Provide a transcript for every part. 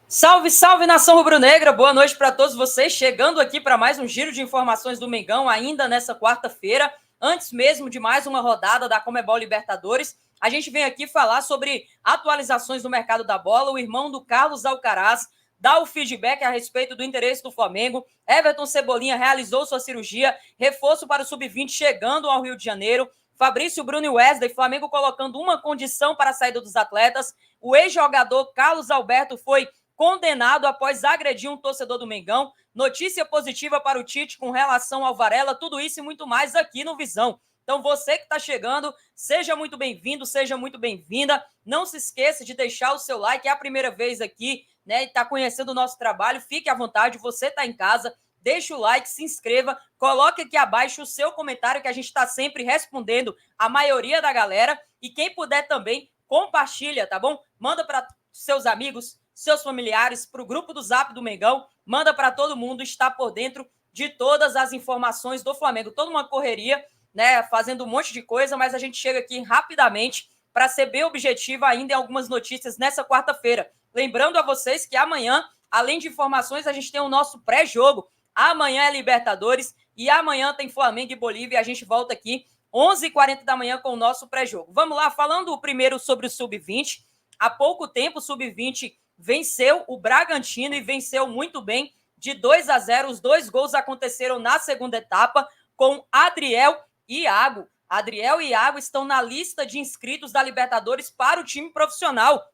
Salve, salve, nação rubro-negra, boa noite para todos vocês, chegando aqui para mais um giro de informações do Mengão, ainda nessa quarta-feira, antes mesmo de mais uma rodada da Conmebol Libertadores. A gente vem aqui falar sobre atualizações no mercado da bola. O irmão do Carlos Alcaraz dá o feedback a respeito do interesse do Flamengo. Everton Cebolinha realizou sua cirurgia, reforço para o Sub-20 chegando ao Rio de Janeiro. Fabrício, Bruno e Wesley, Flamengo colocando uma condição para a saída dos atletas. O ex-jogador Carlos Alberto foi condenado após agredir um torcedor do Mengão. Notícia positiva para o Tite com relação ao Varela. Tudo isso e muito mais aqui no Visão. Então, você que está chegando, seja muito bem-vindo, seja muito bem-vinda. Não se esqueça de deixar o seu like. É a primeira vez aqui, né? Está conhecendo o nosso trabalho. Fique à vontade, você está em casa. Deixa o like, se inscreva. Coloque aqui abaixo o seu comentário, que a gente está sempre respondendo a maioria da galera. E quem puder também, compartilha, tá bom? Manda para seus amigos, seus familiares, para o grupo do Zap do Mengão. Manda para todo mundo estar por dentro de todas as informações do Flamengo. Toda uma correria, né, fazendo um monte de coisa, mas a gente chega aqui rapidamente para ser bem objetivo ainda em algumas notícias nessa quarta-feira. Lembrando a vocês que amanhã, além de informações, a gente tem o nosso pré-jogo. Amanhã é Libertadores e amanhã tem Flamengo e Bolívia. A gente volta aqui 11h40 da manhã com o nosso pré-jogo. Vamos lá, falando primeiro sobre o Sub-20. Há pouco tempo o Sub-20 venceu o Bragantino e venceu muito bem de 2-0. Os 2 gols aconteceram na segunda etapa com Adriel e Iago. Adriel e Iago estão na lista de inscritos da Libertadores para o time profissional.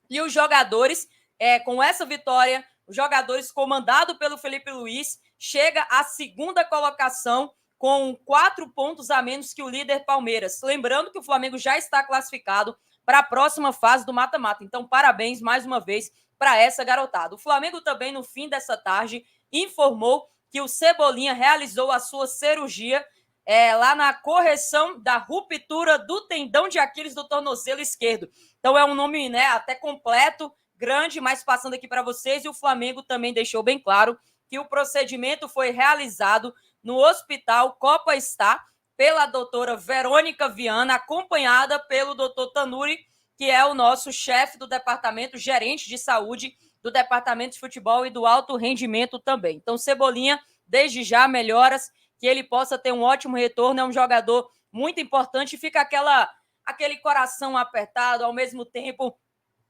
E os jogadores, com essa vitória, os jogadores comandados pelo Felipe Luiz, chega à segunda colocação com 4 pontos a menos que o líder Palmeiras. Lembrando que o Flamengo já está classificado para a próxima fase do mata-mata. Então, parabéns mais uma vez para essa garotada. O Flamengo também, no fim dessa tarde, informou que o Cebolinha realizou a sua cirurgia lá na correção da ruptura do tendão de Aquiles do tornozelo esquerdo. Então é um nome, né, até completo, grande, mas passando aqui para vocês. E o Flamengo também deixou bem claro que o procedimento foi realizado no Hospital Copa Star pela doutora Verônica Viana, acompanhada pelo doutor Tanuri, que é o nosso chefe do departamento, gerente de saúde do departamento de futebol e do alto rendimento também. Então, Cebolinha, desde já, melhoras, que ele possa ter um ótimo retorno. É um jogador muito importante. Fica aquele coração apertado, ao mesmo tempo,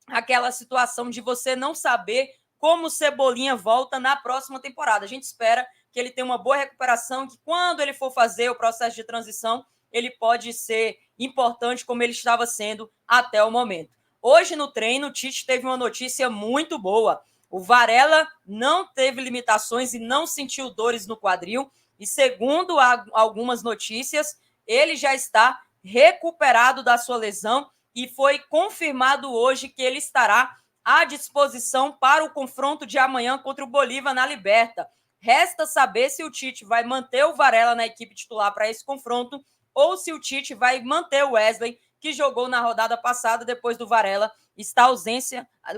aquela situação de você não saber como o Cebolinha volta na próxima temporada. A gente espera que ele tenha uma boa recuperação, que quando ele for fazer o processo de transição, ele pode ser importante como ele estava sendo até o momento. Hoje, no treino, o Tite teve uma notícia muito boa. O Varela não teve limitações e não sentiu dores no quadril. E segundo algumas notícias, ele já está recuperado da sua lesão e foi confirmado hoje que ele estará à disposição para o confronto de amanhã contra o Bolívia na Liberta. Resta saber se o Tite vai manter o Varela na equipe titular para esse confronto ou se o Tite vai manter o Wesley, que jogou na rodada passada depois do Varela estar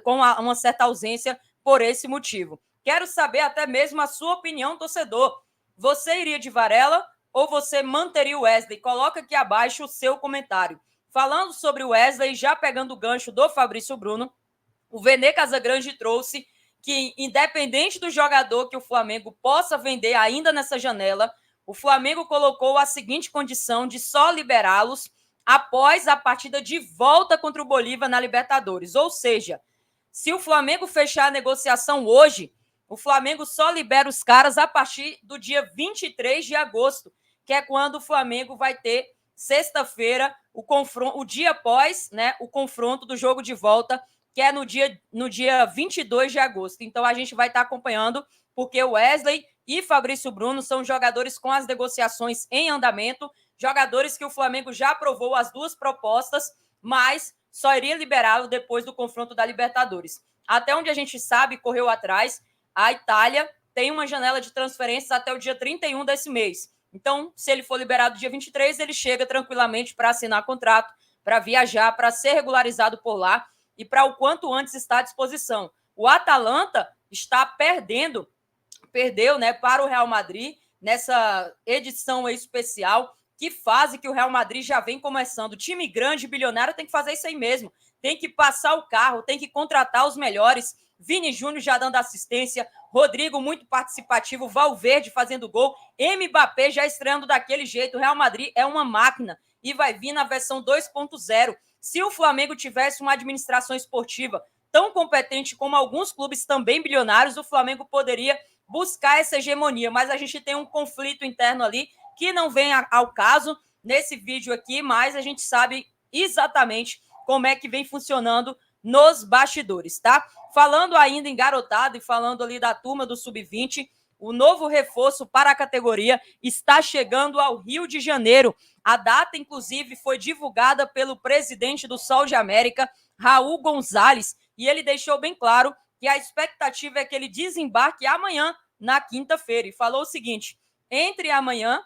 com uma certa ausência por esse motivo. Quero saber até mesmo a sua opinião, torcedor. Você iria de Varela ou você manteria o Wesley? Coloca aqui abaixo o seu comentário. Falando sobre o Wesley, já pegando o gancho do Fabrício Bruno, o Vene Casagrande trouxe que, independente do jogador que o Flamengo possa vender ainda nessa janela, o Flamengo colocou a seguinte condição de só liberá-los após a partida de volta contra o Bolívia na Libertadores. Ou seja, se o Flamengo fechar a negociação hoje, o Flamengo só libera os caras a partir do dia 23 de agosto, que é quando o Flamengo vai ter, sexta-feira, o dia após, né, o confronto do jogo de volta, que é no dia 22 de agosto. Então, a gente vai estar acompanhando, porque o Wesley e Fabrício Bruno são jogadores com as negociações em andamento, jogadores que o Flamengo já aprovou as 2 propostas, mas só iria liberá-lo depois do confronto da Libertadores. Até onde a gente sabe, correu atrás, a Itália tem uma janela de transferências até o dia 31 desse mês. Então, se ele for liberado dia 23, ele chega tranquilamente para assinar contrato, para viajar, para ser regularizado por lá e para o quanto antes estar à disposição. O Atalanta está perdeu, né, para o Real Madrid nessa edição especial. Que fase que o Real Madrid já vem começando. Time grande, bilionário, tem que fazer isso aí mesmo. tem que passar o carro, tem que contratar os melhores. Vini Júnior já dando assistência, Rodrigo muito participativo, Valverde fazendo gol, Mbappé já estreando daquele jeito. O Real Madrid é uma máquina e vai vir na versão 2.0. Se o Flamengo tivesse uma administração esportiva tão competente como alguns clubes também bilionários, o Flamengo poderia buscar essa hegemonia, mas a gente tem um conflito interno ali que não vem ao caso nesse vídeo aqui, mas a gente sabe exatamente como é que vem funcionando nos bastidores, tá? Falando ainda em garotada e falando ali da turma do Sub-20, o novo reforço para a categoria está chegando ao Rio de Janeiro. A data, inclusive, foi divulgada pelo presidente do Sol de América, Raul Gonzalez, e ele deixou bem claro que a expectativa é que ele desembarque amanhã, na quinta-feira, e falou o seguinte: entre amanhã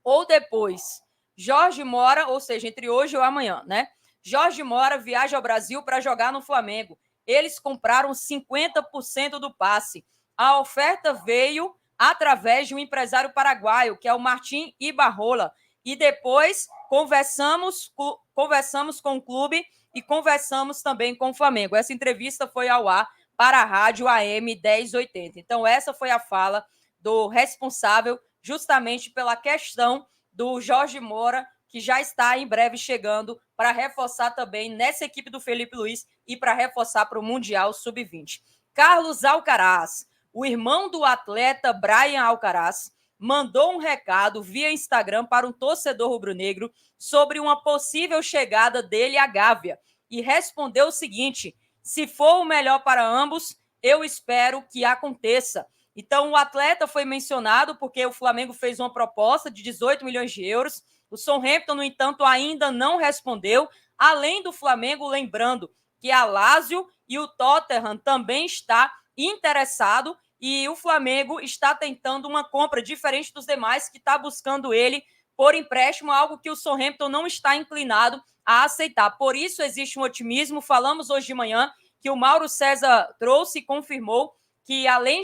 ou depois, Jorge Mora, ou seja, entre hoje ou amanhã, né? Jorge Mora viaja ao Brasil para jogar no Flamengo. Eles compraram 50% do passe. A oferta veio através de um empresário paraguaio, que é o Martim Ibarrola. E depois conversamos com o clube e conversamos também com o Flamengo. Essa entrevista foi ao ar para a rádio AM 1080. Então, essa foi a fala do responsável justamente pela questão do Jorge Moura, que já está em breve chegando para reforçar também nessa equipe do Felipe Luiz e para reforçar para o Mundial Sub-20. Carlos Alcaraz, o irmão do atleta Brian Alcaraz, mandou um recado via Instagram para um torcedor rubro-negro sobre uma possível chegada dele à Gávea e respondeu o seguinte: se for o melhor para ambos, eu espero que aconteça. Então, o atleta foi mencionado porque o Flamengo fez uma proposta de 18 milhões de euros. O Southampton, no entanto, ainda não respondeu. Além do Flamengo, lembrando que a Lazio e o Tottenham também está interessado e o Flamengo está tentando uma compra diferente dos demais, que está buscando ele por empréstimo, algo que o Southampton não está inclinado a aceitar. Por isso existe um otimismo. Falamos hoje de manhã que o Mauro César trouxe e confirmou que, além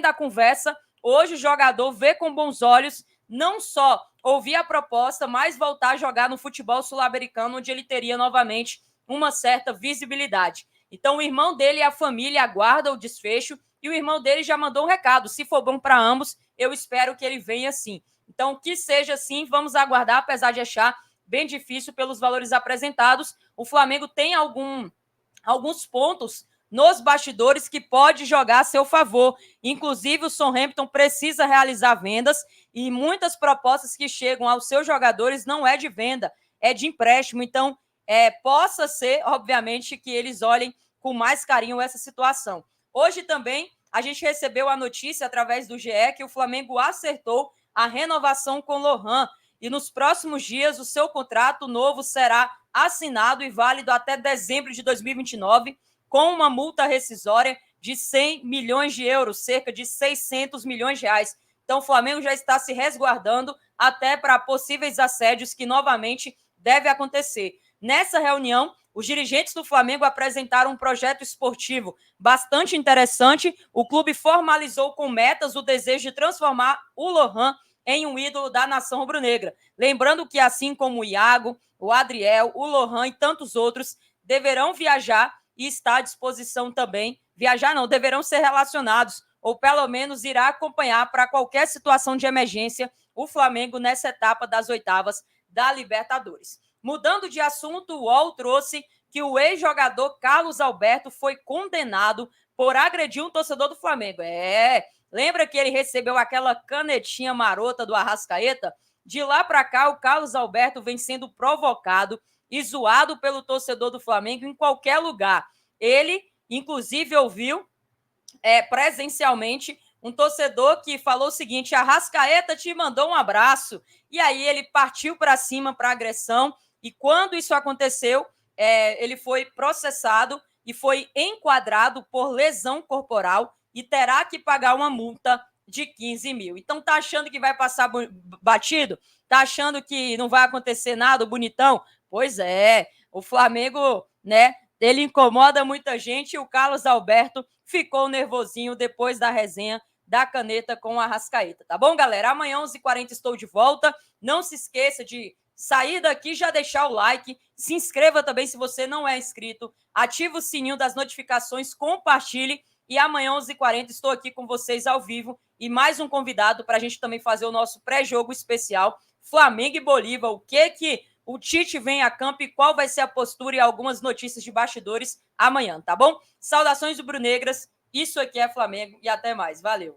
da conversa, hoje o jogador vê com bons olhos não só ouvir a proposta, mas voltar a jogar no futebol sul-americano, onde ele teria novamente uma certa visibilidade. Então, o irmão dele e a família aguardam o desfecho e o irmão dele já mandou um recado: se for bom para ambos, eu espero que ele venha sim. Então, que seja assim, vamos aguardar, apesar de achar bem difícil pelos valores apresentados. O Flamengo tem alguns pontos nos bastidores que pode jogar a seu favor. Inclusive, o Southampton precisa realizar vendas e muitas propostas que chegam aos seus jogadores não é de venda, é de empréstimo. Então, possa ser, obviamente, que eles olhem com mais carinho essa situação. Hoje também a gente recebeu a notícia através do GE que o Flamengo acertou a renovação com Lohan e nos próximos dias o seu contrato novo será assinado e válido até dezembro de 2029, com uma multa rescisória de 100 milhões de euros, cerca de 600 milhões de reais. Então, o Flamengo já está se resguardando até para possíveis assédios que novamente deve acontecer. Nessa reunião, os dirigentes do Flamengo apresentaram um projeto esportivo bastante interessante. O clube formalizou com metas o desejo de transformar o Lohan em um ídolo da nação rubro-negra. Lembrando que, assim como o Iago, o Adriel, o Lohan e tantos outros, deverão viajar e está à disposição também. Viajar não, deverão ser relacionados, ou pelo menos irá acompanhar para qualquer situação de emergência o Flamengo nessa etapa das oitavas da Libertadores. Mudando de assunto, o UOL trouxe que o ex-jogador Carlos Alberto foi condenado por agredir um torcedor do Flamengo. Lembra que ele recebeu aquela canetinha marota do Arrascaeta? De lá para cá, o Carlos Alberto vem sendo provocado e zoado pelo torcedor do Flamengo em qualquer lugar. Ele, inclusive, ouviu presencialmente um torcedor que falou o seguinte: Arrascaeta te mandou um abraço. E aí ele partiu para cima para agressão. E quando isso aconteceu, ele foi processado e foi enquadrado por lesão corporal e terá que pagar uma multa de 15 mil. Então, tá achando que vai passar batido? Tá achando que não vai acontecer nada, bonitão? Pois é, o Flamengo, né, ele incomoda muita gente e o Carlos Alberto ficou nervosinho depois da resenha da caneta com a Arrascaeta. Tá bom, galera? Amanhã, 11h40, estou de volta. Não se esqueça de sair daqui, já deixar o like, se inscreva também se você não é inscrito, ativa o sininho das notificações, compartilhe e amanhã, 11h40, estou aqui com vocês ao vivo e mais um convidado para a gente também fazer o nosso pré-jogo especial, Flamengo e Bolívar, o que o Tite vem a campo e qual vai ser a postura e algumas notícias de bastidores amanhã, tá bom? Saudações rubro-negras, isso aqui é Flamengo e até mais, valeu!